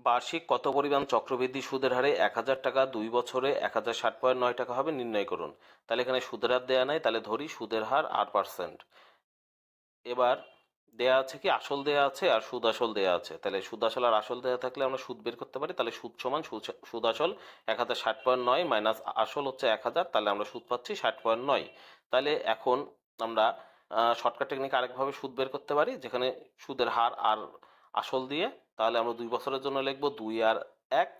বার্ষিক কত পরিমাণ চক্রবৃদ্ধি সুদের হারে ১,০০০ টাকা ২ বছরে ১,০৬০.৯ টাকা হবে নির্ণয় করুন। তাহলে এখানে সুদের হার দেয়া নাই, তাহলে ধরি সুদের হার ৮%। এবার দেয়া আছে কি, আসল দেয়া আছে আর সুদ আসল দেয়া আছে। তাহলে সুদ আসল আর আসল দেয়া থাকলে আমরা সুদ বের করতে পারি। তাহলে সুদ সমান সুদ আসল ১,০৬০.৯ মাইনাস আসল হচ্ছে ১,০০০, তাহলে আমরা সুদ পাচ্ছি ৬০.৯। তাহলে এখন আমরা শর্টকাট টেকনিক আরেকভাবে সুদ বের করতে পারি, যেখানে সুদের হার আর আসল দিয়ে। তাহলে আমরা ২ বছরের জন্য লিখবো ২ আর ১।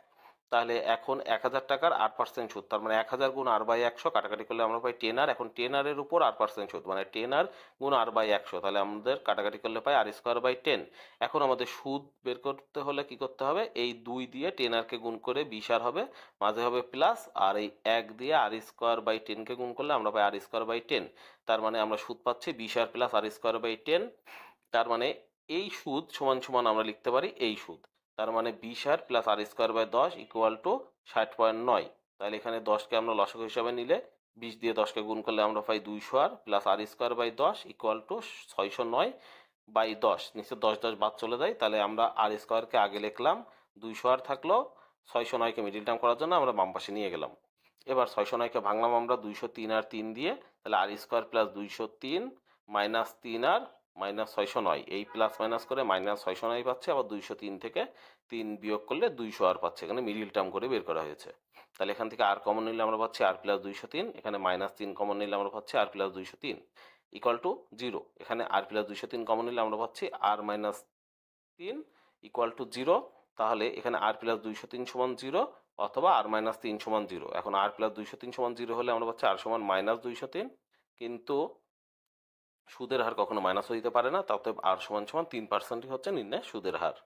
তাহলে এখন ১,০০০ টাকার ৮% সুদ, তার মানে ১,০০০ গুণ R/১০০ কাটাকাটি করলে আমরা পাই 10R। এখন 10R-এর উপর 8% সুদ, মানে 10R গুণ R/100। তাহলে আমাদের কাটাকাটি করলে পাই R²/10। এখন আমাদের সুদ বের করতে হলে কি করতে হবে, এই 2 দিয়ে 10R-কে গুণ করে 20R হবে, মাঝে হবে প্লাস, আর এই 1 দিয়ে R²/10-কে গুণ করলে আমরা পাই R²/10। তার মানে আমরা সুদ পাচ্ছি 20R প্লাস R²/10। তার মানে এই সুদ সমান সমান আমরা লিখতে পারি এই সুদ। তার মানে 20R plus R²/10 equal to 60.9। তাহলে এখানে 10কে আমরা লসাগু হিসাবে নিলে 20 দিয়ে 10কে গুণ করলে আমরা পাই 200R plus R²/10 equal to 609/10। নিচে 10 বাদ চলে যায়, তাহলে আমরা R²-কে আগে লিখলাম, 200R থাকলো, 609-কে মিডিল টার্ম করার জন্য আমরা বাম পাশে নিয়ে গেলাম। এবার 609-কে ভাঙলাম আমরা 203 আর 3 দিয়ে, তাহলে R² plus 203 minus 3R minus 609, এই প্লাস মাইনাস করে মাইনাস 609 পাচ্ছে। আবার 203 থেকে 3 বিয়োগ করলে 200R পাচ্ছে, এখানে মিডিল টার্ম করে বের করা হয়েছে। তাহলে এখান থেকে আর কমন নিলে আমরা পাচ্ছি R প্লাস 203, এখানে মাইনাস 3 কমন নিলে আমরা পাচ্ছি R প্লাস 203 ইকুয়াল টু 0। এখানে R প্লাস 203 কমন নিলে আমরা পাচ্ছি R মাইনাস 3 ইকুয়াল টু 0। তাহলে এখানে R প্লাস 203 সমান 0 অথবা R মাইনাস 3 সমান 0। এখন R প্লাস 203 সমান 0 হলে আমরা পাচ্ছি R সমান মাইনাস 203, কিন্তু সুদের হার কখনো মাইনাস হইতে পারে না, তাতে R সমান 3%ই হচ্ছে নির্ণয় সুদের হার।